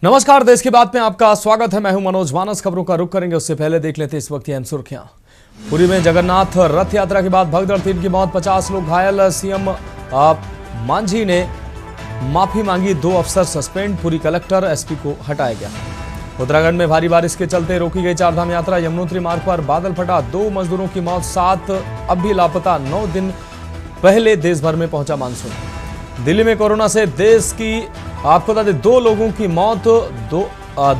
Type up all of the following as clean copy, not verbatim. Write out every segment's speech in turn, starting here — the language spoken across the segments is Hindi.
नमस्कार, देश की बात में आपका स्वागत है। मैं हूं मनोज मानस। खबरों का रुख करेंगे उससे पहले देख लेते हैं इस वक्त की अहम सुर्खियां। पुरी में जगन्नाथ रथ यात्रा के बाद भगदड़, 3 की मौत, 50 लोग घायल। सीएम मांझी ने माफी मांगी, 2 अफसर सस्पेंड। पुरी कलेक्टर एसपी को हटाया गया। उत्तराखंड में भारी बारिश के चलते रोकी गई चारधाम यात्रा। यमुनोत्री मार्ग पर बादल फटा, 2 मजदूरों की मौत, 7 अब भी लापता। 9 दिन पहले देश भर में पहुंचा मानसून। दिल्ली में कोरोना से देश की आपको बता दें 2 लोगों की मौत,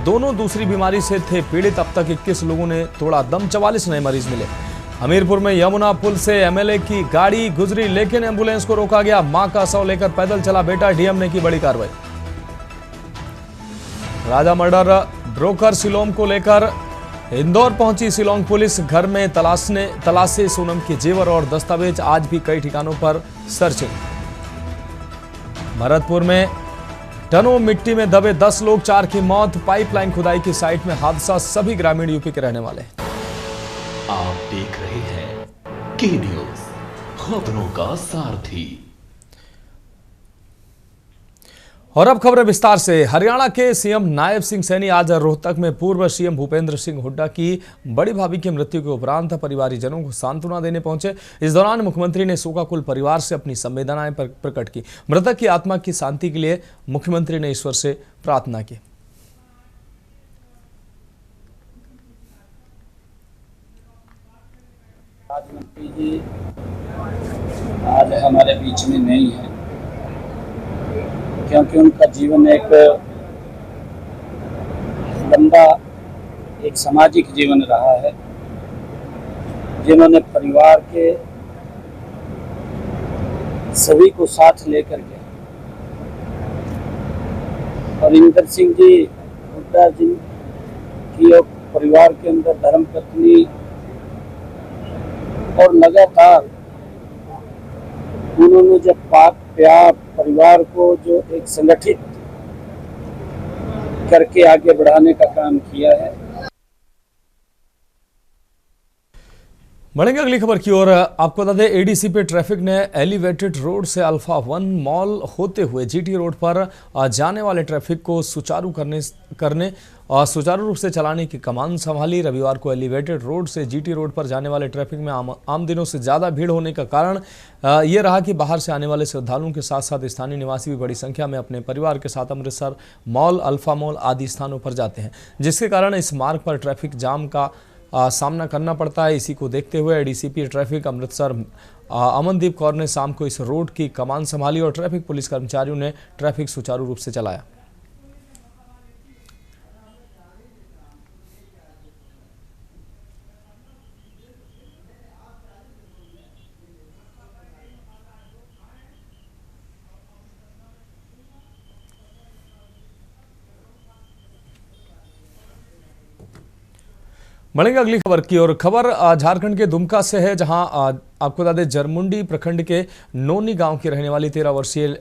दोनों दूसरी बीमारी से थे पीड़ित। अब तक 21 लोगों ने तोड़ा दम, 44 नए मरीज मिले। हमीरपुर में यमुना पुल से एमएलए की गाड़ी गुजरी, लेकिन एम्बुलेंस को रोका गया। मां का शव लेकर पैदल चला बेटा, डीएम ने की बड़ी कार्रवाई। राजा मर्डर ब्रोकर सिलोम को लेकर इंदौर पहुंची शिलोंग पुलिस। घर में तलाशे सोनम के जेवर और दस्तावेज। आज भी कई ठिकानों पर सर्चिंग। भरतपुर में टनों मिट्टी में दबे 10 लोग, 4 की मौत। पाइपलाइन खुदाई की साइट में हादसा, सभी ग्रामीण यूपी के रहने वाले। आप देख रहे हैं के न्यूज, खबरों का सारथी। और अब खबर विस्तार से। हरियाणा के सीएम नायब सिंह सैनी आज रोहतक में पूर्व सीएम भूपेंद्र सिंह हुड्डा की बड़ी भाभी की मृत्यु के उपरांत परिवारीजनों को सांत्वना देने पहुंचे। इस दौरान मुख्यमंत्री ने शोकाकुल परिवार से अपनी संवेदनाएं प्रकट की। मृतक की आत्मा की शांति के लिए मुख्यमंत्री ने ईश्वर से प्रार्थना की। राजमंत्री जी आज हमारे बीच में नहीं है, क्योंकि उनका जीवन एक लंबा एक सामाजिक जीवन रहा है, जिन्होंने परिवार के सभी को साथ लेकर के हरिंदर सिंह जी हुड्डा जी की और परिवार के अंदर धर्मपत्नी और लगातार उन्होंने जब प्यार परिवार को जो एक संगठित करके आगे बढ़ाने का काम किया है। बढ़ेंगे अगली खबर की ओर। आपको बता दें एडीसी पे ट्रैफिक ने एलिवेटेड रोड से अल्फा 1 मॉल होते हुए जीटी रोड पर जाने वाले ट्रैफिक को सुचारू रूप से चलाने की कमान संभाली। रविवार को एलिवेटेड रोड से जीटी रोड पर जाने वाले ट्रैफिक में आम दिनों से ज़्यादा भीड़ होने का कारण ये रहा कि बाहर से आने वाले श्रद्धालुओं के साथ साथ स्थानीय निवासी भी बड़ी संख्या में अपने परिवार के साथ अमृतसर मॉल, अल्फा मॉल आदि स्थानों पर जाते हैं, जिसके कारण इस मार्ग पर ट्रैफिक जाम का सामना करना पड़ता है। इसी को देखते हुए एडीसीपी ट्रैफिक अमृतसर अमनदीप कौर ने शाम को इस रोड की कमान संभाली और ट्रैफिक पुलिस कर्मचारियों ने ट्रैफिक सुचारू रूप से चलाया। बढ़ेंगे अगली खबर की और। खबर झारखंड के दुमका से है, जहां आपको बता दें जरमुंडी प्रखंड के नोनी गांव की रहने वाली 13 वर्षीय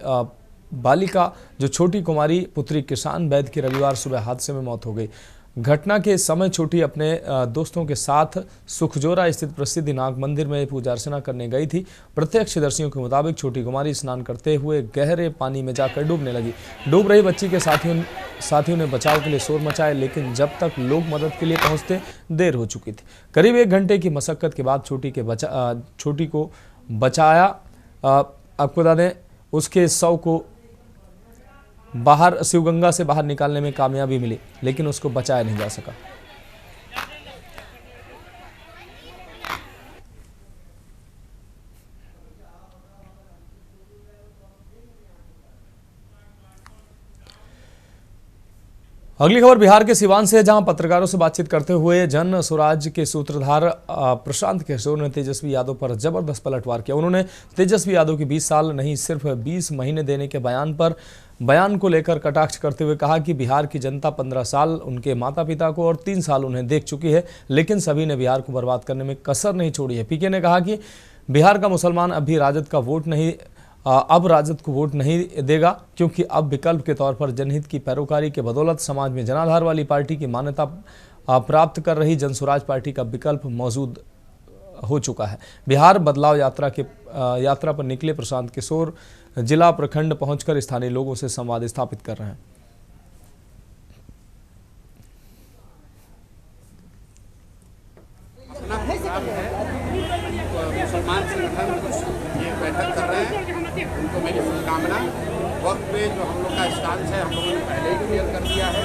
बालिका जो छोटी कुमारी पुत्री किसान वैद की रविवार सुबह हादसे में मौत हो गई। घटना के समय छोटी अपने दोस्तों के साथ सुखजोरा स्थित प्रसिद्ध नाग मंदिर में पूजा अर्चना करने गई थी। प्रत्यक्षदर्शियों के मुताबिक छोटी कुमारी स्नान करते हुए गहरे पानी में जाकर डूबने लगी। डूब रही बच्ची के साथियों ने बचाव के लिए शोर मचाए, लेकिन जब तक लोग मदद के लिए पहुंचते देर हो चुकी थी। करीब 1 घंटे की मशक्कत के बाद छोटी को बचाया। आपको बता दें उसके शव को बाहर शिवगंगा से बाहर निकालने में कामयाबी मिली, लेकिन उसको बचाया नहीं जा सका। अगली खबर बिहार के सिवान से है, जहां पत्रकारों से बातचीत करते हुए जन स्वराज के सूत्रधार प्रशांत किशोर ने तेजस्वी यादव पर जबरदस्त पलटवार किया। उन्होंने तेजस्वी यादव की 20 साल नहीं सिर्फ 20 महीने देने के बयान को लेकर कटाक्ष करते हुए कहा कि बिहार की जनता 15 साल उनके माता पिता को और 3 साल उन्हें देख चुकी है, लेकिन सभी ने बिहार को बर्बाद करने में कसर नहीं छोड़ी है। पीके ने कहा कि बिहार का मुसलमान अब राजद को वोट नहीं देगा, क्योंकि अब विकल्प के तौर पर जनहित की पैरोकारी के बदौलत समाज में जनाधार वाली पार्टी की मान्यता प्राप्त कर रही जनस्वराज पार्टी का विकल्प मौजूद हो चुका है। बिहार बदलाव यात्रा पर निकले प्रशांत किशोर जिला प्रखंड पहुंचकर स्थानीय लोगों से संवाद स्थापित कर रहे हैं। शुभकामना। वक्त पे जो हम लोग का स्टांस है हम लोगों ने पहले ही क्लियर कर दिया है,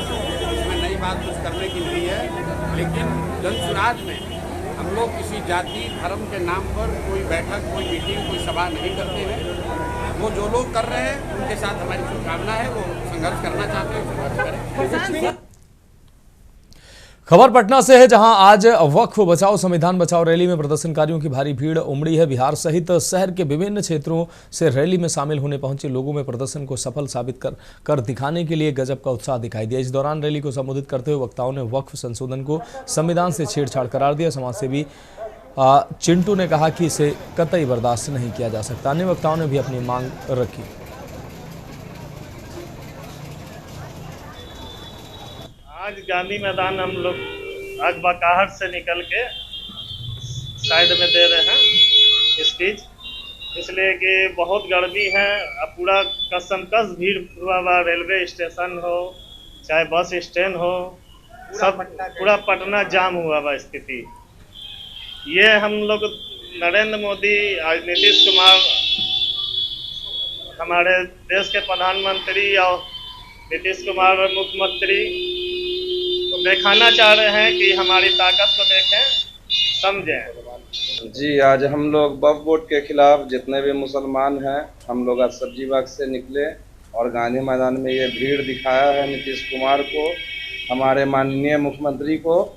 इसमें नई बात कुछ करने की नहीं है। लेकिन जनसुराज में हम लोग किसी जाति धर्म के नाम पर कोई बैठक, कोई मीटिंग, कोई सभा नहीं करते हैं। वो जो लोग कर रहे हैं उनके साथ हमारी शुभकामना है, वो संघर्ष करना चाहते हैं संघर्ष करें। खबर पटना से है, जहां आज वक्फ बचाओ संविधान बचाओ रैली में प्रदर्शनकारियों की भारी भीड़ उमड़ी है। बिहार सहित शहर के विभिन्न क्षेत्रों से रैली में शामिल होने पहुंचे लोगों में प्रदर्शन को सफल साबित कर दिखाने के लिए गजब का उत्साह दिखाई दिया। इस दौरान रैली को संबोधित करते हुए वक्ताओं ने वक्फ संशोधन को संविधान से छेड़छाड़ करार दिया। समाजसेवी चिंटू ने कहा कि इसे कतई बर्दाश्त नहीं किया जा सकता। अन्य वक्ताओं ने भी अपनी मांग रखी। आज गांधी मैदान हम लोग आज बकाहट से निकल के साइड में दे रहे हैं स्पीच, इसलिए कि बहुत गर्मी है। अब पूरा कसमकस भीड़ हुआ, रेलवे स्टेशन हो चाहे बस स्टैंड हो, सब पूरा पटना जाम हुआ हुआ स्थिति। ये हम लोग नरेंद्र मोदी आज नीतीश कुमार हमारे देश के प्रधानमंत्री और नीतीश कुमार मुख्यमंत्री तो दिखाना चाह रहे हैं कि हमारी ताकत को देखें, समझें। जी, आज हम लोग वक्फ बोर्ड के खिलाफ जितने भी मुसलमान हैं, हम लोग आज सब्जी बाग से निकले और गांधी मैदान में ये भीड़ दिखाया है नीतीश कुमार को, हमारे माननीय मुख्यमंत्री को,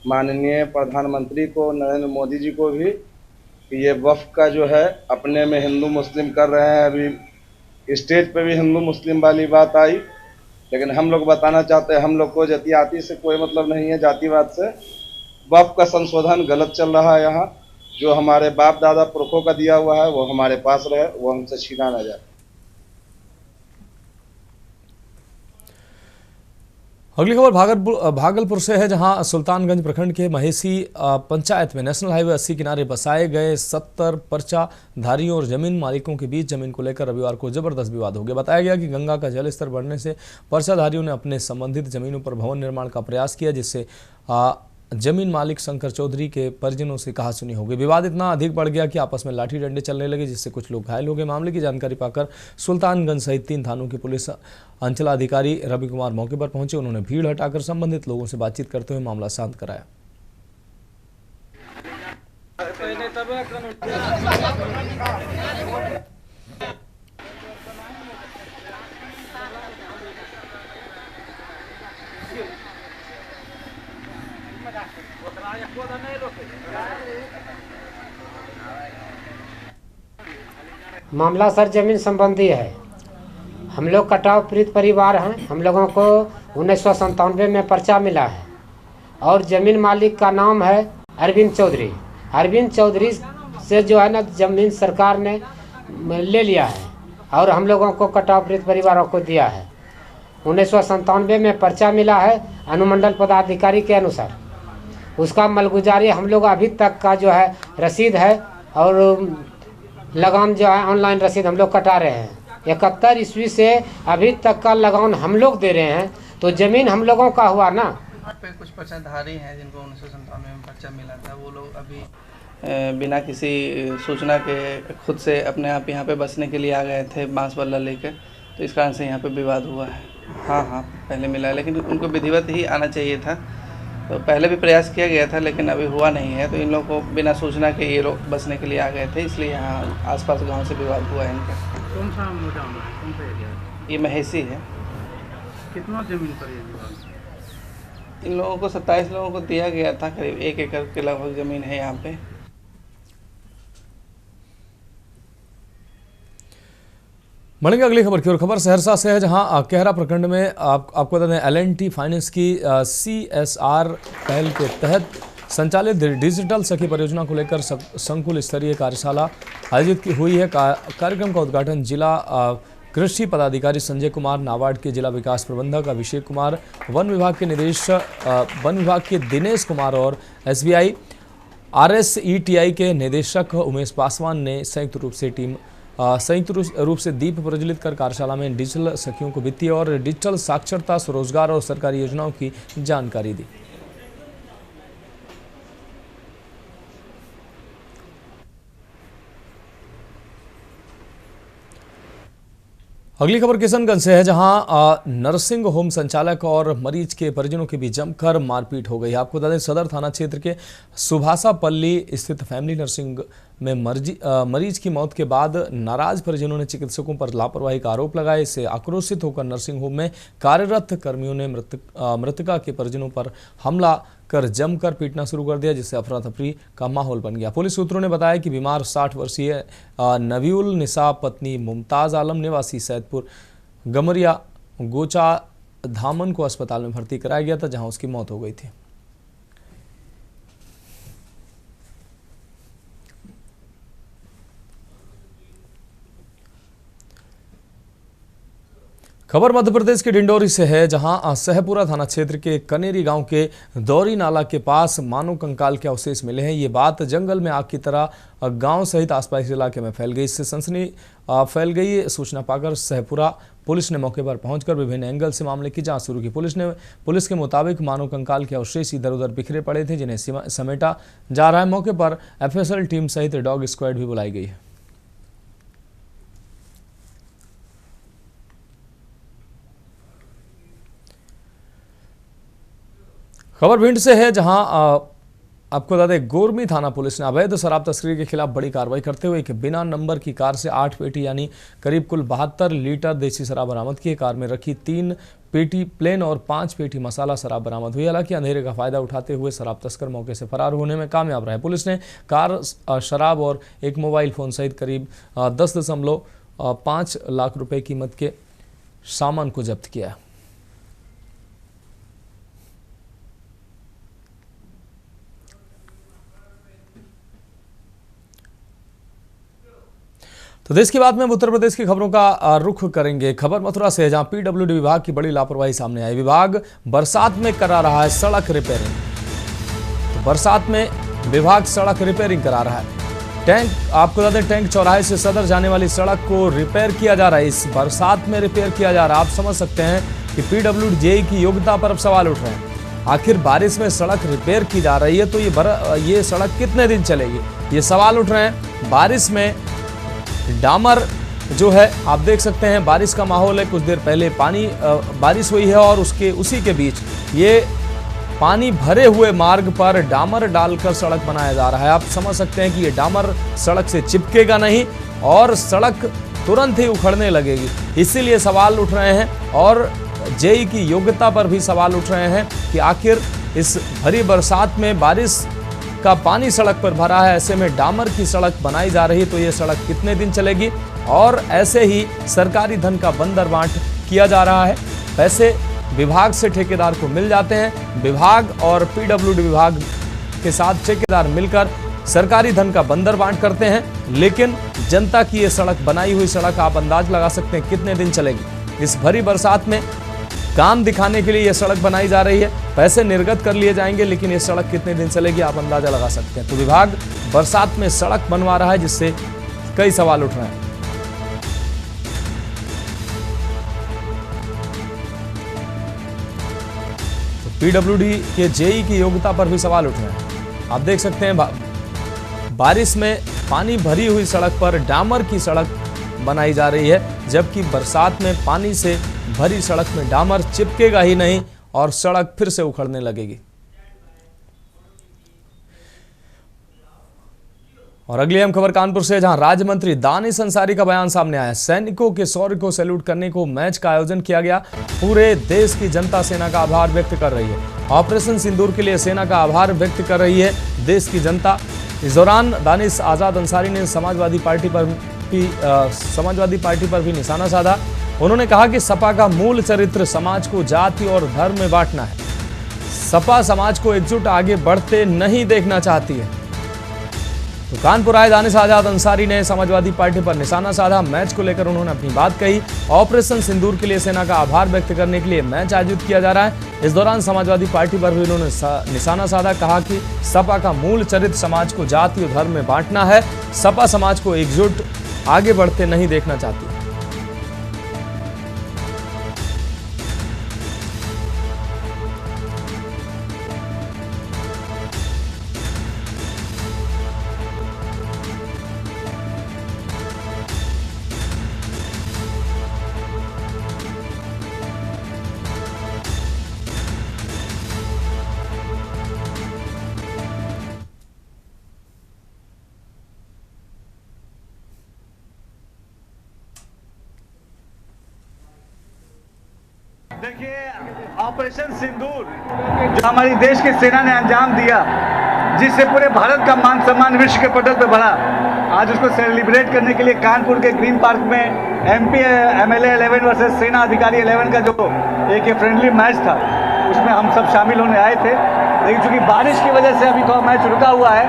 माननीय प्रधानमंत्री को, नरेंद्र मोदी जी को भी, कि ये वक्फ का जो है अपने में हिंदू मुस्लिम कर रहे हैं। अभी स्टेज पे भी हिंदू मुस्लिम वाली बात आई, लेकिन हम लोग बताना चाहते हैं हम लोग को जातियाती से कोई मतलब नहीं है, जातिवाद से। वक्फ का संशोधन गलत चल रहा है। यहाँ जो हमारे बाप दादा पुरखों का दिया हुआ है वो हमारे पास रहे, वो हमसे छीना न जाए। अगली खबर भागलपुर से है, जहां सुल्तानगंज प्रखंड के महेसी पंचायत में नेशनल हाईवे 80 किनारे बसाए गए 70 पर्चाधारियों और जमीन मालिकों के बीच जमीन को लेकर रविवार को जबरदस्त विवाद हो गया। बताया गया कि गंगा का जल स्तर बढ़ने से पर्चाधारियों ने अपने संबंधित जमीनों पर भवन निर्माण का प्रयास किया, जिससे जमीन मालिक शंकर चौधरी के परिजनों से कहासुनी हो गई। विवाद इतना अधिक बढ़ गया कि आपस में लाठी डंडे चलने लगे, जिससे कुछ लोग घायल हो गए। मामले की जानकारी पाकर सुल्तानगंज सहित 3 थानों की पुलिस अंचलाधिकारी रवि कुमार मौके पर पहुंचे। उन्होंने भीड़ हटाकर संबंधित लोगों से बातचीत करते हुए मामला शांत कराया। मामला सर जमीन संबंधी है। हम लोग कटाव पीड़ित परिवार हैं। हम लोगों को 1997 में पर्चा मिला है और ज़मीन मालिक का नाम है अरविंद चौधरी। अरविंद चौधरी से जो है ना ज़मीन सरकार ने ले लिया है और हम लोगों को कटाव पीड़ित परिवारों को दिया है। 1997 में पर्चा मिला है अनुमंडल पदाधिकारी के अनुसार। उसका मलगुजारी हम लोग अभी तक का जो है रसीद है और लगान जो है ऑनलाइन रसीद हम लोग कटा रहे हैं। 71 ईस्वी से अभी तक का लगान हम लोग दे रहे हैं, तो ज़मीन हम लोगों का हुआ ना। पे कुछ पर्चाधारी हैं जिनको 1997 में पर्चा मिला था, वो लोग अभी बिना किसी सूचना के खुद से अपने आप यहाँ पे बसने के लिए आ गए थे बांस बल्ला लेकर, तो इस कारण से यहाँ पे विवाद हुआ है। हाँ, पहले मिला है, लेकिन उनको विधिवत ही आना चाहिए था। तो पहले भी प्रयास किया गया था लेकिन अभी हुआ नहीं है, तो इन लोगों को बिना सूचना के ये लोग बसने के लिए आ गए थे, इसलिए यहाँ आसपास गांव से विवाद हुआ है इनका। कौन सा मुद्दा है, कौन सा एरिया है? ये महेसी है। कितना जमीन पर ये विवाद? इन लोगों को 27 लोगों को दिया गया था, करीब 1 एकड़ के लगभग ज़मीन है यहाँ पे। बढ़ेंगे अगली खबर की ओर। खबर सहरसा से है, जहां कहरा प्रखंड में आपको बता दें L&T फाइनेंस की CSR पहल के तहत संचालित डिजिटल सखी परियोजना को लेकर संकुल स्तरीय कार्यशाला आयोजित हुई है। कार्यक्रम का उद्घाटन जिला कृषि पदाधिकारी संजय कुमार, नाबार्ड के जिला विकास प्रबंधक अभिषेक कुमार, वन विभाग के दिनेश कुमार और SBI RSETI के निदेशक उमेश पासवान ने संयुक्त रूप से दीप प्रज्वलित कर कार्यशाला में डिजिटल सखियों को वित्तीय और डिजिटल साक्षरता, स्वरोजगार और सरकारी योजनाओं की जानकारी दी। अगली खबर किशनगंज से है, जहां नर्सिंग होम संचालक और मरीज के परिजनों के बीच जमकर मारपीट हो गई। आपको बता दें, सदर थाना क्षेत्र के सुभाषा पल्ली स्थित फैमिली नर्सिंग में मरीज की मौत के बाद नाराज परिजनों ने चिकित्सकों पर लापरवाही का आरोप लगाया। इससे आक्रोशित होकर नर्सिंग होम में कार्यरत कर्मियों ने मृतका के परिजनों पर हमला कर जमकर पीटना शुरू कर दिया, जिससे अफरा तफरी का माहौल बन गया। पुलिस सूत्रों ने बताया कि बीमार 60 वर्षीय नबीउल निसा पत्नी मुमताज आलम निवासी सैदपुर गमरिया गोचा धामन को अस्पताल में भर्ती कराया गया था, जहां उसकी मौत हो गई थी। खबर मध्य प्रदेश के डिंडोरी से है, जहां सहपुरा थाना क्षेत्र के कनेरी गांव के दौरी नाला के पास मानव कंकाल के अवशेष मिले हैं। ये बात जंगल में आग की तरह गांव सहित आसपास इलाके में फैल गई। इससे सनसनी फैल गई। सूचना पाकर सहपुरा पुलिस ने मौके पर पहुंचकर विभिन्न एंगल से मामले की जांच शुरू की। पुलिस के मुताबिक मानव कंकाल के अवशेष इधर उधर बिखरे पड़े थे, जिन्हें समेटा जा रहा है। मौके पर एफएसएल टीम सहित डॉग स्क्वाड भी बुलाई गई है। खबर भिंड से है, जहां आपको बता दें, गोरमी थाना पुलिस ने अवैध शराब तस्करी के खिलाफ बड़ी कार्रवाई करते हुए एक बिना नंबर की कार से 8 पेटी यानी करीब कुल 72 लीटर देसी शराब बरामद की। कार में रखी 3 पेटी प्लेन और 5 पेटी मसाला शराब बरामद हुई। हालांकि अंधेरे का फायदा उठाते हुए शराब तस्कर मौके से फरार होने में कामयाब रहे। पुलिस ने कार, शराब और एक मोबाइल फोन सहित करीब 10.5 लाख रुपए कीमत के सामान को जब्त किया। तो देश की बात में उत्तर प्रदेश की खबरों का रुख करेंगे। खबर मथुरा से है, जहां पीडब्ल्यूडी विभाग की बड़ी लापरवाही सामने आई। विभाग बरसात में करा रहा है सड़क रिपेयरिंग। तो बरसात में विभाग सड़क रिपेयरिंग करा रहा है। टैंक, आपको बता दें, टैंक चौराहे से सदर जाने वाली सड़क को रिपेयर किया जा रहा है। इस बरसात में रिपेयर किया जा रहा है। आप समझ सकते हैं कि पीडब्ल्यूडी जेई की योग्यता पर अब सवाल उठ रहे हैं। आखिर बारिश में सड़क रिपेयर की जा रही है तो ये सड़क कितने दिन चलेगी, ये सवाल उठ रहे हैं। बारिश में डामर जो है, आप देख सकते हैं, बारिश का माहौल है। कुछ देर पहले बारिश हुई है और उसी के बीच ये पानी भरे हुए मार्ग पर डामर डालकर सड़क बनाया जा रहा है। आप समझ सकते हैं कि ये डामर सड़क से चिपकेगा नहीं और सड़क तुरंत ही उखड़ने लगेगी। इसीलिए सवाल उठ रहे हैं और जेई की योग्यता पर भी सवाल उठ रहे हैं कि आखिर इस भरी बरसात में बारिश का पानी सड़क पर भरा है, ऐसे में डामर की सड़क बनाई जा रही है तो ये सड़क कितने दिन चलेगी। और ऐसे ही सरकारी धन का बंदरबांट किया जा रहा है। पैसे विभाग से ठेकेदार को मिल जाते हैं। विभाग और पीडब्ल्यूडी विभाग के साथ ठेकेदार मिलकर सरकारी धन का बंदरबांट करते हैं, लेकिन जनता की ये सड़क, बनाई हुई सड़क, आप अंदाज लगा सकते हैं कितने दिन चलेगी। इस भरी बरसात में काम दिखाने के लिए यह सड़क बनाई जा रही है। पैसे निर्गत कर लिए जाएंगे, लेकिन ये सड़क कितने दिन चलेगी आप अंदाजा लगा सकते हैं। तो विभाग बरसात में सड़क बनवा रहा है, जिससे कई सवाल उठ रहे हैं। तो पीडब्ल्यूडी के जेई की योग्यता पर भी सवाल उठ रहे हैं। आप देख सकते हैं, बारिश में पानी भरी हुई सड़क पर डामर की सड़क बनाई जा रही है, जबकि बरसात में पानी से भरी सड़क में डामर चिपकेगा ही नहीं और सड़क फिर से उखड़ने लगेगी। और अगली अहम खबर कानपुर से, जहां राज्य मंत्री दानिश अंसारी का बयान सामने आया। सैनिकों के शौर्य को सैल्यूट करने को मैच का आयोजन किया गया। पूरे देश की जनता सेना का आभार व्यक्त कर रही है। ऑपरेशन सिंदूर के लिए सेना का आभार व्यक्त कर रही है देश की जनता। इस दौरान दानिश आजाद अंसारी ने समाजवादी पार्टी पर भी निशाना साधा। उन्होंने कहा कि सपा का मूल चरित्र समाज को जाति और धर्म में बांटना है। सपा समाज को एकजुट आगे बढ़ते नहीं देखना चाहती है। तो कानपुर आए दानिश आजाद अंसारी ने समाजवादी पार्टी पर निशाना साधा। मैच को लेकर उन्होंने अपनी बात कही। ऑपरेशन सिंदूर के लिए सेना का आभार व्यक्त करने के लिए मैच आयोजित किया जा रहा है। इस दौरान समाजवादी पार्टी पर भी उन्होंने निशाना साधा। कहा कि सपा का मूल चरित्र समाज को जाति और धर्म में बांटना है। सपा समाज को एकजुट आगे बढ़ते नहीं देखना चाहती। देखिए, ऑपरेशन सिंदूर जो हमारी देश की सेना ने अंजाम दिया, जिससे पूरे भारत का मान सम्मान विश्व के पटल पर बढ़ा, आज उसको सेलिब्रेट करने के लिए कानपुर के ग्रीन पार्क में MP MLA 11 वर्सेस सेना अधिकारी 11 का जो एक फ्रेंडली मैच था, उसमें हम सब शामिल होने आए थे। लेकिन चूंकि बारिश की वजह से अभी तो मैच रुका हुआ है,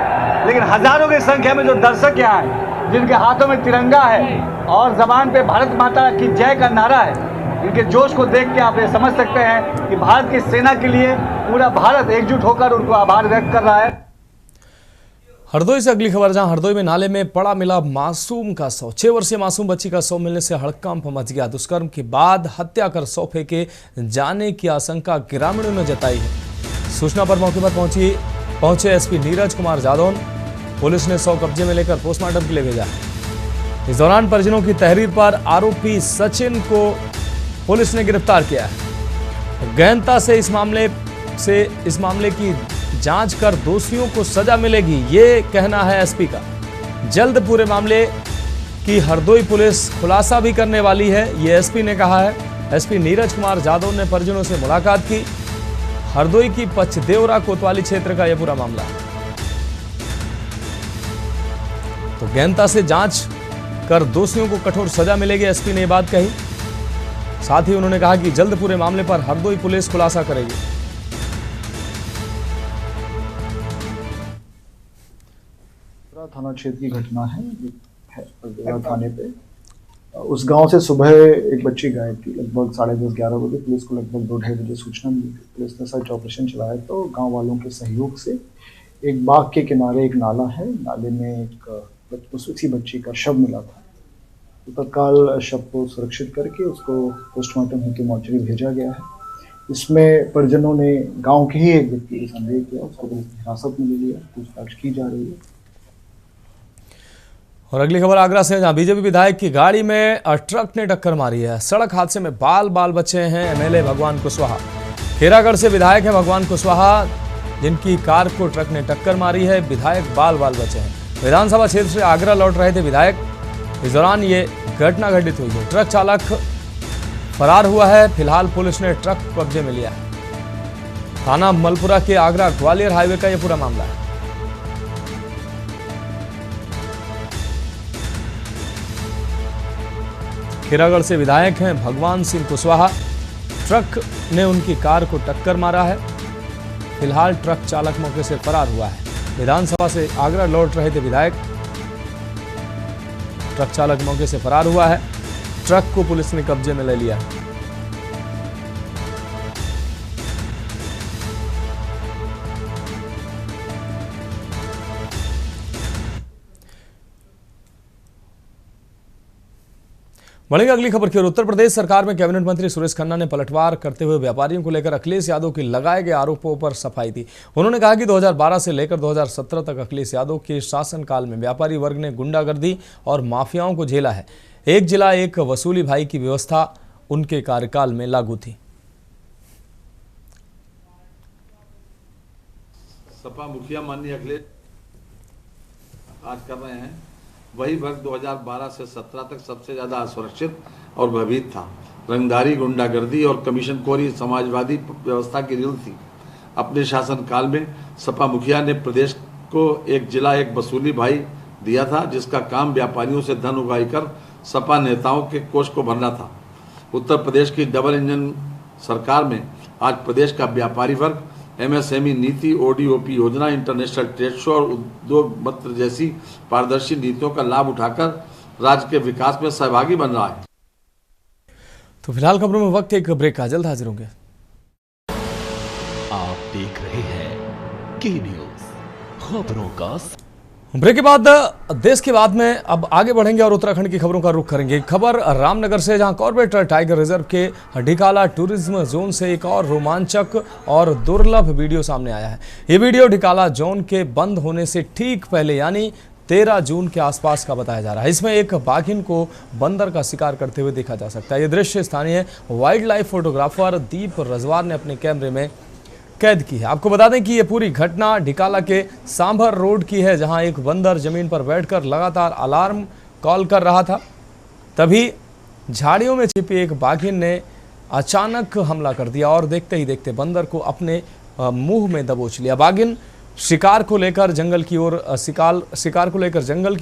लेकिन हजारों की संख्या में जो दर्शक यहाँ हैं, जिनके हाथों में तिरंगा है और जबान पे भारत माता की जय का नारा है, इनके जोश को देख के आप ये समझ सकते हैं कि भारत की सेना के लिए पूरा भारत एकजुट होकर उनको आभार व्यक्त कर रहा है। हरदोई से अगली खबर, जहां हरदोई में नाले में पड़ा मिला मासूम का शव। 6 वर्षीय मासूम बच्ची का शव मिलने से हड़कंप मच गया। दुष्कर्म के बाद हत्या कर शव फेंके जाने की आशंका ग्रामीणों ने जताई है। सूचना पर मौके पर पहुंचे SP नीरज कुमार जादौन। पुलिस ने शव कब्जे में लेकर पोस्टमार्टम के लिए भेजा। इस दौरान परिजनों की तहरीर पर आरोपी सचिन को पुलिस ने गिरफ्तार किया है। गहनता से इस मामले की जांच कर दोषियों को सजा मिलेगी, ये कहना है SP का। जल्द पूरे मामले की हरदोई पुलिस खुलासा भी करने वाली है, ये SP ने कहा है। SP नीरज कुमार जादव ने परिजनों से मुलाकात की। हरदोई की पचदेवरा कोतवाली क्षेत्र का यह पूरा मामला है। तो गहनता से जांच कर दोषियों को कठोर सजा मिलेगी, SP ने यह बात कही। साथ ही उन्होंने कहा कि जल्द पूरे मामले पर हरदोई पुलिस खुलासा करेगी। थाना क्षेत्र की घटना है थाने पे। उस गांव से सुबह एक बच्ची गायब थी। लगभग 10:30-11 बजे पुलिस को लगभग 2-2:30 बजे सूचना मिली। पुलिस ने सर्च ऑपरेशन चलाया तो गांव वालों के सहयोग से एक बाग के किनारे एक नाला है, नाले में एक उसी बच्ची का शव मिला था। तो तत्काल शव को सुरक्षित करके उसको पोस्टमार्टम हेतु मॉर्चरी भेजा गया है। इसमें परिजनों ने गाँव के ही एक व्यक्ति को संदेह किया, उसको पुलिस ने हिरासत में ले लिया, पूछताछ की जा रही है। और अगली खबर आगरा से, जहां बीजेपी विधायक की गाड़ी में ट्रक ने टक्कर मारी है। सड़क हादसे में बाल बचे हैं MLA भगवान कुशवाहा। खेरागढ़ से विधायक हैं भगवान कुशवाहा, जिनकी कार को ट्रक ने टक्कर मारी है। विधायक बाल बचे हैं। विधानसभा क्षेत्र से आगरा लौट रहे थे विधायक, इस दौरान ये घटना घटित हुई है। ट्रक चालक फरार हुआ है। फिलहाल पुलिस ने ट्रक कब्जे में लिया है। थाना मलपुरा के आगरा ग्वालियर हाईवे का यह पूरा मामला है। खेरागढ़ से विधायक हैं भगवान सिंह कुशवाहा। ट्रक ने उनकी कार को टक्कर मारा है। फिलहाल ट्रक चालक मौके से फरार हुआ है। विधानसभा से आगरा लौट रहे थे विधायक, ट्रक चालक मौके से फरार हुआ है। ट्रक को पुलिस ने कब्जे में ले लिया। बढ़ेगा अगली खबर की ओर। उत्तर प्रदेश सरकार में कैबिनेट मंत्री सुरेश खन्ना ने पलटवार करते हुए व्यापारियों को लेकर अखिलेश यादव के लगाए गए आरोपों पर सफाई दी। उन्होंने कहा कि 2012 से लेकर 2017 तक अखिलेश यादव के शासनकाल में व्यापारी वर्ग ने गुंडागर्दी और माफियाओं को झेला है। एक जिला एक वसूली भाई की व्यवस्था उनके कार्यकाल में लागू थी। सपा मुखिया माननीय अखिलेश आज कर रहे हैं, वही वर्ग 2012 से 17 तक सबसे ज़्यादा असुरक्षित और भयभीत था। रंगदारी, गुंडागर्दी और कमीशनखोरी समाजवादी व्यवस्था की रीढ़ थी। अपने शासनकाल में सपा मुखिया ने प्रदेश को एक जिला एक वसूली भाई दिया था, जिसका काम व्यापारियों से धन उगाही कर सपा नेताओं के कोष को भरना था। उत्तर प्रदेश की डबल इंजन सरकार में आज प्रदेश का व्यापारी वर्ग MSME नीति, ODOP योजना, इंटरनेशनल ट्रेड शो और उद्योग मित्र जैसी पारदर्शी नीतियों का लाभ उठाकर राज्य के विकास में सहभागी बन रहा है। तो फिलहाल खबरों में वक्त एक ब्रेक का, जल्द हाजिर होंगे। आप देख रहे हैं के न्यूज़, खबरों का। ब्रेक के बाद देश के बाद में अब आगे बढ़ेंगे और उत्तराखंड की खबरों का रुख करेंगे। खबर रामनगर से, जहां कॉर्बेट टाइगर रिजर्व के ढिकाला टूरिज्म जोन से एक और रोमांचक और दुर्लभ वीडियो सामने आया है। ये वीडियो ढिकाला जोन के बंद होने से ठीक पहले यानी 13 जून के आसपास का बताया जा रहा है। इसमें एक बाघिन को बंदर का शिकार करते हुए देखा जा सकता है। ये दृश्य स्थानीय वाइल्ड लाइफ फोटोग्राफर दीप रजवार ने अपने कैमरे में कैद की है। आपको बता दें कि ये पूरी घटना ढिकाला के सांभर रोड की है, जहां एक बंदर जमीन पर बैठकर लगातार अलार्म कॉल कर रहा था। तभी झाड़ियों में छिपी एक बाघिन ने अचानक हमला कर दिया और देखते ही देखते बंदर को अपने मुंह में दबोच लिया। बाघिन शिकार को लेकर जंगल की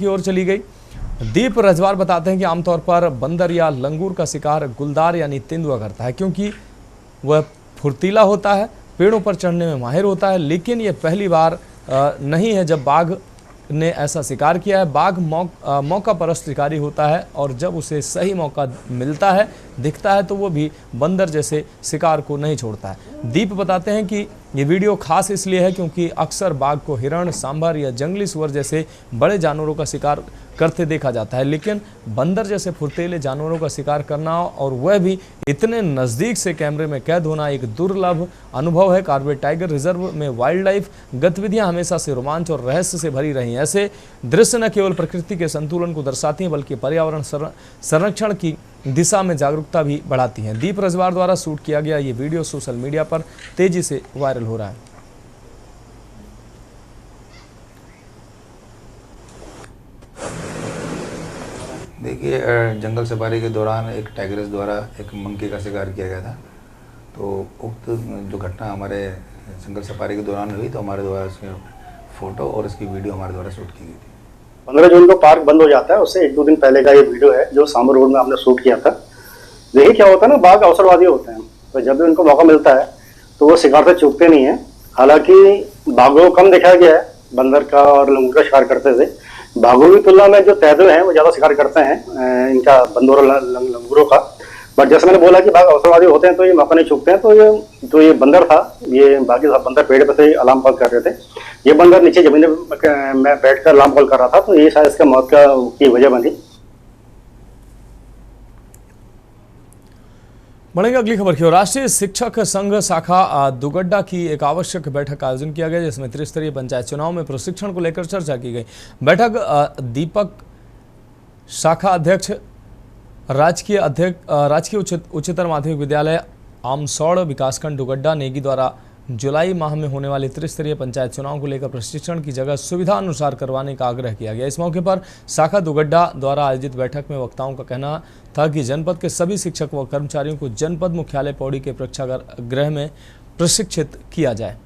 ओर चली गई। दीप रजवार बताते हैं कि आमतौर पर बंदर या लंगूर का शिकार गुलदार यानी तेंदुआ करता है, क्योंकि वह फुर्तीला होता है, पेड़ों पर चढ़ने में माहिर होता है। लेकिन यह पहली बार नहीं है जब बाघ ने ऐसा शिकार किया है। बाघ मौका परस्त शिकारी होता है और जब उसे सही मौका मिलता है, दिखता है, तो वो भी बंदर जैसे शिकार को नहीं छोड़ता है। दीप बताते हैं कि ये वीडियो खास इसलिए है क्योंकि अक्सर बाघ को हिरण, सांभर या जंगली सुअर जैसे बड़े जानवरों का शिकार करते देखा जाता है, लेकिन बंदर जैसे फुर्तीले जानवरों का शिकार करना और वह भी इतने नज़दीक से कैमरे में कैद होना एक दुर्लभ अनुभव है। कॉर्बेट टाइगर रिजर्व में वाइल्ड लाइफ गतिविधियां हमेशा से रोमांच और रहस्य से भरी रही हैं। ऐसे दृश्य न केवल प्रकृति के संतुलन को दर्शाती हैं बल्कि पर्यावरण संरक्षण की दिशा में जागरूकता भी बढ़ाती हैं। दीप रजवार द्वारा शूट किया गया ये वीडियो सोशल मीडिया पर तेजी से वायरल हो रहा है। देखिए, जंगल सफारी के दौरान एक टाइगर्स द्वारा एक मंकी का शिकार किया गया था। तो उक्त जो घटना हमारे जंगल सफारी के दौरान हुई, तो हमारे द्वारा इसकी फ़ोटो और इसकी वीडियो हमारे द्वारा शूट की गई थी। 15 जून को पार्क बंद हो जाता है, उससे 1-2 दिन पहले का ये वीडियो है जो सांबर रोड में हमने शूट किया था। देखिए क्या होता है ना, बाघ अवसरवादी होते हैं, तो जब भी उनको मौका मिलता है तो वो शिकार से चूकते नहीं है। हालांकि बाघों को कम देखा गया है, बंदर का और लंगूर का शिकार करते थे। बाघों की तुलना में जो तेंदुए हैं वो ज़्यादा शिकार करते हैं इनका, बंदरों लंगूरों का। बट जैसे मैंने बोला कि बाघ अवसरवादी होते हैं तो ये मौका नहीं चूकते हैं। तो ये बंदर था, ये बाकी सब बंदर पेड़ पे से अलार्म कॉल कर रहे थे, ये बंदर नीचे जमीन में बैठकर अलार्म कॉल कर रहा था, तो ये शायद इसका मौत की वजह बनी। बढ़ेंगे अगली खबर की ओर। राष्ट्रीय शिक्षक संघ शाखा दुगड्डा की एक आवश्यक बैठक का आयोजन किया गया, जिसमें त्रिस्तरीय पंचायत चुनाव में प्रशिक्षण को लेकर चर्चा की गई। बैठक दीपक शाखा अध्यक्ष राजकीय उच्चतर माध्यमिक विद्यालय आमसौड़ विकासखंड दुगड्डा नेगी द्वारा जुलाई माह में होने वाले त्रिस्तरीय पंचायत चुनाव को लेकर प्रशिक्षण की जगह सुविधा अनुसार करवाने का आग्रह किया गया। इस मौके पर शाखा दुगड्डा द्वारा आयोजित बैठक में वक्ताओं का कहना था कि जनपद के सभी शिक्षक व कर्मचारियों को जनपद मुख्यालय पौड़ी के प्रेक्षागृह में प्रशिक्षित किया जाए।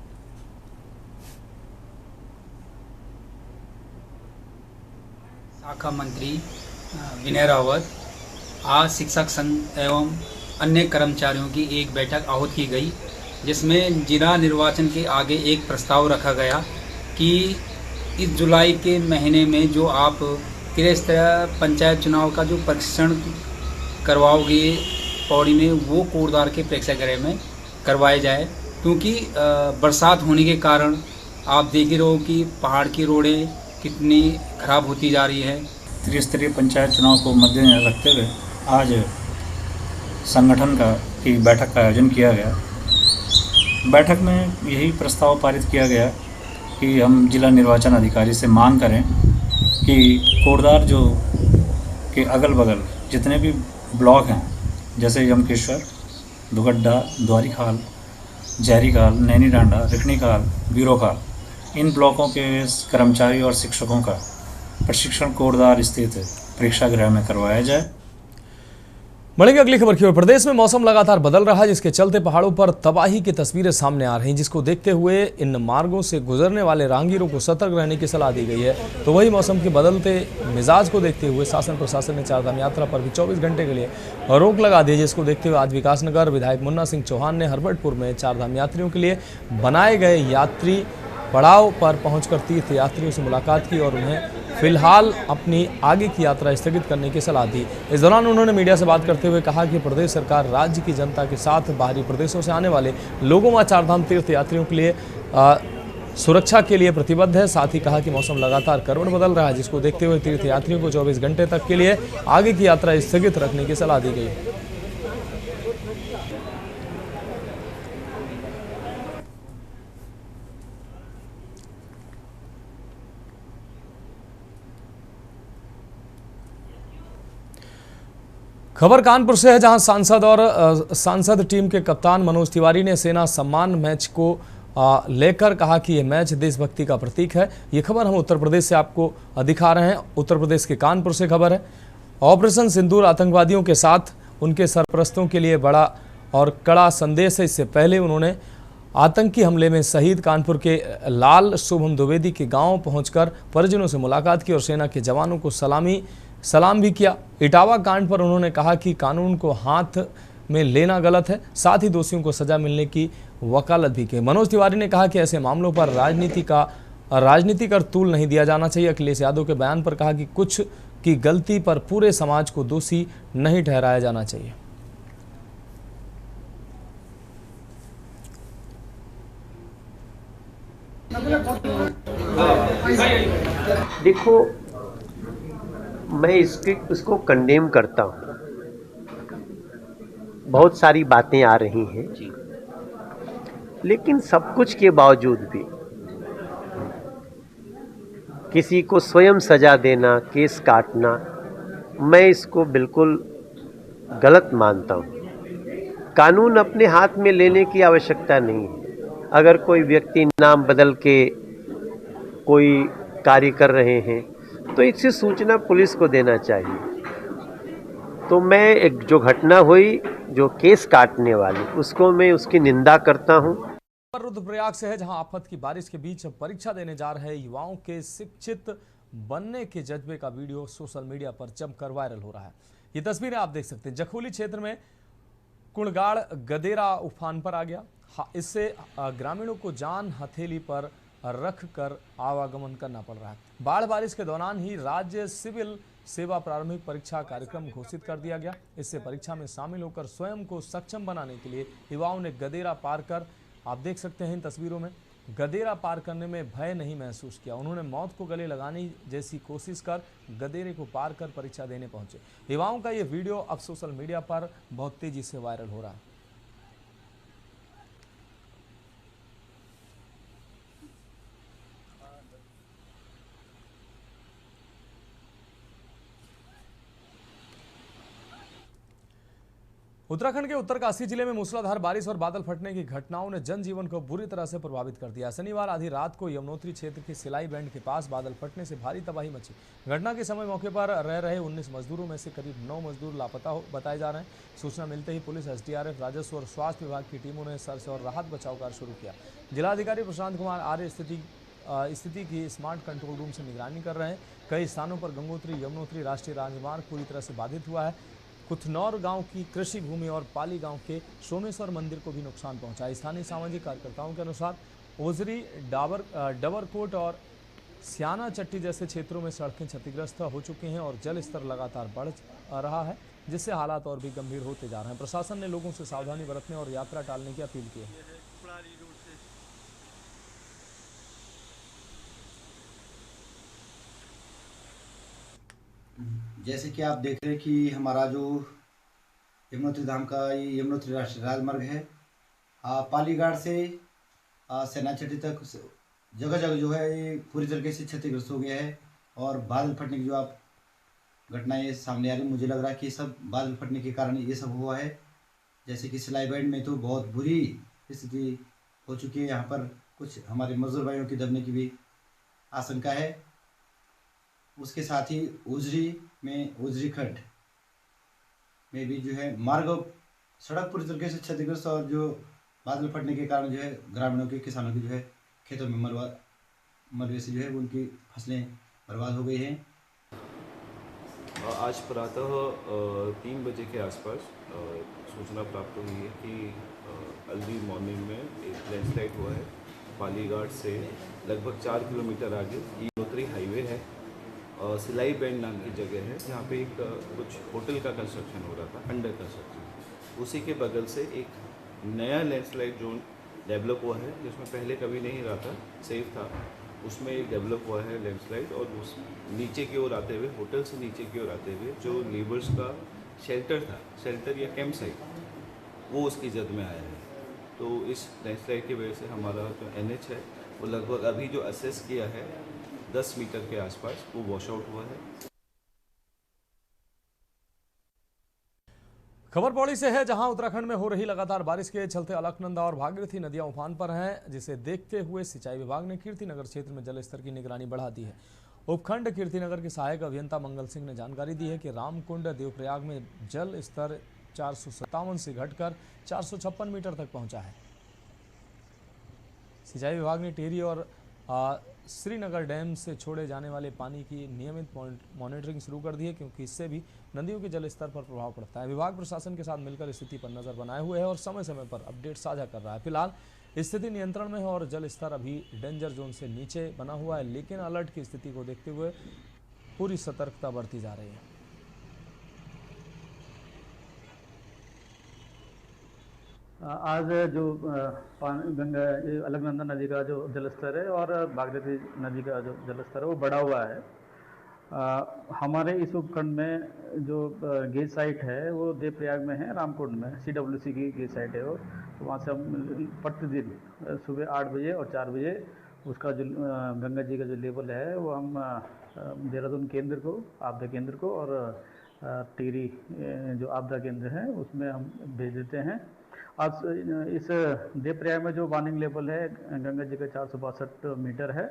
शाखा मंत्री विनय रावत, आज शिक्षक संघ एवं अन्य कर्मचारियों की एक बैठक आहूत की गई, जिसमें जिला निर्वाचन के आगे एक प्रस्ताव रखा गया कि इस जुलाई के महीने में जो आप त्रिस्तरीय पंचायत चुनाव का जो प्रशिक्षण करवाओगे पौड़ी में, वो कोटद्वार के प्रेक्षागृह में करवाए जाए, क्योंकि बरसात होने के कारण आप देख ही रहो कि पहाड़ की रोडें कितनी खराब होती जा रही है। त्रिस्तरीय पंचायत चुनाव को मद्देनजर रखते हुए आज संगठन की बैठक का आयोजन किया गया। बैठक में यही प्रस्ताव पारित किया गया कि हम जिला निर्वाचन अधिकारी से मांग करें कि कोटद्वार जो के अगल बगल जितने भी ब्लॉक हैं, जैसे यमकेश्वर, दुगड्डा, द्वारीखाल, जहरीखाल, नैनीडांडा, रिखणीखाल, बीरोखाल, इन ब्लॉकों के कर्मचारी और शिक्षकों का प्रशिक्षण कोटद्वार स्थित प्रेक्षागृह में करवाया जाए। बढ़ेंगे अगली खबर की ओर। प्रदेश में मौसम लगातार बदल रहा है, जिसके चलते पहाड़ों पर तबाही की तस्वीरें सामने आ रही हैं, जिसको देखते हुए इन मार्गों से गुजरने वाले राहगीरों को सतर्क रहने की सलाह दी गई है। तो वही मौसम के बदलते मिजाज को देखते हुए शासन प्रशासन ने चारधाम यात्रा पर भी 24 घंटे के लिए रोक लगा दी, जिसको देखते हुए आज विकासनगर विधायक मुन्ना सिंह चौहान ने हरबटपुर में चारधाम यात्रियों के लिए बनाए गए यात्री पड़ाव पर पहुंचकर तीर्थ यात्रियों से मुलाकात की और उन्हें फिलहाल अपनी आगे की यात्रा स्थगित करने की सलाह दी। इस दौरान उन्होंने मीडिया से बात करते हुए कहा कि प्रदेश सरकार राज्य की जनता के साथ बाहरी प्रदेशों से आने वाले लोगों व चारधाम तीर्थ यात्रियों के लिए सुरक्षा के लिए प्रतिबद्ध है। साथ ही कहा कि मौसम लगातार करवट बदल रहा है, जिसको देखते हुए तीर्थ यात्रियों को 24 घंटे तक के लिए आगे की यात्रा स्थगित रखने की सलाह दी गई। खबर कानपुर से है, जहां सांसद टीम के कप्तान मनोज तिवारी ने सेना सम्मान मैच को लेकर कहा कि यह मैच देशभक्ति का प्रतीक है। ये खबर हम उत्तर प्रदेश से आपको दिखा रहे हैं। उत्तर प्रदेश के कानपुर से खबर है। ऑपरेशन सिंदूर आतंकवादियों के साथ उनके सरपरस्तों के लिए बड़ा और कड़ा संदेश है। इससे पहले उन्होंने आतंकी हमले में शहीद कानपुर के लाल शुभम द्विवेदी के गांव पहुंचकर परिजनों से मुलाकात की और सेना के जवानों को सलाम भी किया। इटावा कांड पर उन्होंने कहा कि कानून को हाथ में लेना गलत है, साथ ही दोषियों को सजा मिलने की वकालत भी की। मनोज तिवारी ने कहा कि ऐसे मामलों पर राजनीति कर तूल नहीं दिया जाना चाहिए। अखिलेश यादव के बयान पर कहा कि कुछ की गलती पर पूरे समाज को दोषी नहीं ठहराया जाना चाहिए। देखो, मैं इसको कंडेम करता हूँ। बहुत सारी बातें आ रही हैं, लेकिन सब कुछ के बावजूद भी किसी को स्वयं सजा देना, केस काटना, मैं इसको बिल्कुल गलत मानता हूँ। कानून अपने हाथ में लेने की आवश्यकता नहीं है। अगर कोई व्यक्ति नाम बदल के कोई कार्य कर रहे हैं तो इसकी सूचना पुलिस को देना चाहिए। तो मैं जो घटना हुई, जो केस काटने वाली, उसको मैं उसकी निंदा करता हूँ। रुद्रप्रयाग से है, जहां आफत की बारिश के बीच परीक्षा देने जा रहे युवाओं के शिक्षित बनने के जज्बे का वीडियो सोशल मीडिया पर जमकर वायरल हो रहा है। ये तस्वीरें आप देख सकते हैं। जखोली क्षेत्र में कुणगाड़ गदेरा उफान पर आ गया। इससे ग्रामीणों को जान हथेली पर रख कर आवागमन करना पड़ रहा है। बाढ़ बारिश के दौरान ही राज्य सिविल सेवा प्रारंभिक परीक्षा कार्यक्रम घोषित कर दिया गया। इससे परीक्षा में शामिल होकर स्वयं को सक्षम बनाने के लिए युवाओं ने गदेरा पार कर, आप देख सकते हैं इन तस्वीरों में, गदेरा पार करने में भय नहीं महसूस किया। उन्होंने मौत को गले लगाने जैसी कोशिश कर गदेरे को पार कर परीक्षा देने पहुंचे। युवाओं का ये वीडियो अब सोशल मीडिया पर बहुत तेजी से वायरल हो रहा है। उत्तराखंड के उत्तरकाशी जिले में मूसलाधार बारिश और बादल फटने की घटनाओं ने जनजीवन को बुरी तरह से प्रभावित कर दिया। शनिवार आधी रात को यमुनोत्री क्षेत्र के सिलाई बैंड के पास बादल फटने से भारी तबाही मची। घटना के समय मौके पर रह रहे 19 मजदूरों में से करीब 9 मजदूर लापता बताए जा रहे हैं। सूचना मिलते ही पुलिस, एसडीआरएफ, राजस्व और स्वास्थ्य विभाग की टीमों ने सर्च और राहत बचाव कार्य शुरू किया। जिलाधिकारी प्रशांत कुमार आर्य स्थिति की स्मार्ट कंट्रोल रूम से निगरानी कर रहे हैं। कई स्थानों पर गंगोत्री यमुनोत्री राष्ट्रीय राजमार्ग पूरी तरह से बाधित हुआ है। कुथनौर गांव की कृषि भूमि और पाली गांव के सोमेश्वर मंदिर को भी नुकसान पहुंचा। स्थानीय सामाजिक कार्यकर्ताओं के अनुसार ओजरी, डबरकोट और सियाना चट्टी जैसे क्षेत्रों में सड़कें क्षतिग्रस्त हो चुकी हैं और जल स्तर लगातार बढ़ रहा है, जिससे हालात और भी गंभीर होते जा रहे हैं। प्रशासन ने लोगों से सावधानी बरतने और यात्रा टालने की अपील की है। जैसे कि आप देख रहे हैं कि हमारा जो यमुनोत्री धाम का ये यमुनोत्री राष्ट्रीय राजमार्ग है, पालीघाट से सेना चट्टी तक जगह जगह जो है ये पूरी तरीके से क्षतिग्रस्त हो गया है। और बादल फटने की जो आप घटनाएं सामने आ रही, मुझे लग रहा है कि सब बादल फटने के कारण ये सब हुआ है। जैसे कि सिलाई बैंड में तो बहुत बुरी स्थिति हो चुकी है। यहाँ पर कुछ हमारे मजदूर भाइयों की दबने की भी आशंका है। उसके साथ ही उजरी खड्ड में भी जो है मार्ग, सड़क पूरी तरीके से क्षतिग्रस्त और जो बादल फटने के कारण जो है ग्रामीणों के, किसानों की जो है खेतों में मलबे से जो है उनकी फसलें बर्बाद हो गई हैं। आज प्रातः 3 बजे के आसपास सूचना प्राप्त हुई है कि अर्ली मॉर्निंग में एक लैंडस्लाइड हुआ है। पालीघाट से लगभग 4 किलोमीटर आगे यमुनोत्री हाईवे है, सिलाई बैंड नाम की जगह है, जहाँ पे एक कुछ होटल का कंस्ट्रक्शन हो रहा था, अंडर कंस्ट्रक्शन। उसी के बगल से एक नया लैंडस्लाइड जोन डेवलप हुआ है, जिसमें पहले कभी नहीं रहा था, सेफ था। उसमें एक डेवलप हुआ है लैंडस्लाइड, और उस नीचे की ओर आते हुए, होटल से नीचे की ओर आते हुए जो लेबर्स का शेल्टर था, शेल्टर या कैंप साइट, वो उसकी जद में आया है। तो इस लैंडस्लाइड की वजह से हमारा जो NH है वो लगभग अभी जो असेस किया है 10 मीटर के आसपास वो वॉश आउट हुआ है। खबर पौड़ी से है, जहां उत्तराखंड में हो रही लगातार बारिश के चलते अलकनंदा और भागीरथी नदियां उफान पर हैं, जिसे देखते हुए सिंचाई विभाग ने कीर्तिनगर क्षेत्र में जलस्तर की निगरानी बढ़ा दी है। उपखंड कीर्तिनगर के सहायक अभियंता मंगल सिंह ने जानकारी दी है कि रामकुंड देवप्रयाग में जल स्तर 457 से घटकर 456 मीटर तक पहुंचा है। सिंचाई विभाग ने टिहरी और श्रीनगर डैम से छोड़े जाने वाले पानी की नियमित मॉनिटरिंग शुरू कर दी है, क्योंकि इससे भी नदियों के जल स्तर पर प्रभाव पड़ता है। विभाग प्रशासन के साथ मिलकर स्थिति पर नजर बनाए हुए है और समय समय पर अपडेट साझा कर रहा है। फिलहाल स्थिति नियंत्रण में है और जल स्तर अभी डेंजर जोन से नीचे बना हुआ है, लेकिन अलर्ट की स्थिति को देखते हुए पूरी सतर्कता बरती जा रही है। आज जो गंगा अलकनंदा नदी का जो जलस्तर है और भागीरथी नदी का जो जलस्तर है वो बढ़ा हुआ है। हमारे इस उपखंड में जो गेज साइट है वो देवप्रयाग में है, रामकुंड में CWC की गेज साइट है वो, तो वहाँ से हम प्रतिदिन सुबह 8 बजे और 4 बजे उसका जो गंगा जी का जो लेवल है वो हम देहरादून केंद्र को, आपदा केंद्र को, और टिहरी जो आपदा केंद्र है उसमें हम भेज देते हैं। आज इस देवप्रयाग में जो वार्निंग लेवल है गंगा जी का 462 मीटर है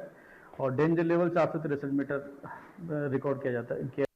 और डेंजर लेवल 463 मीटर रिकॉर्ड किया जाता है।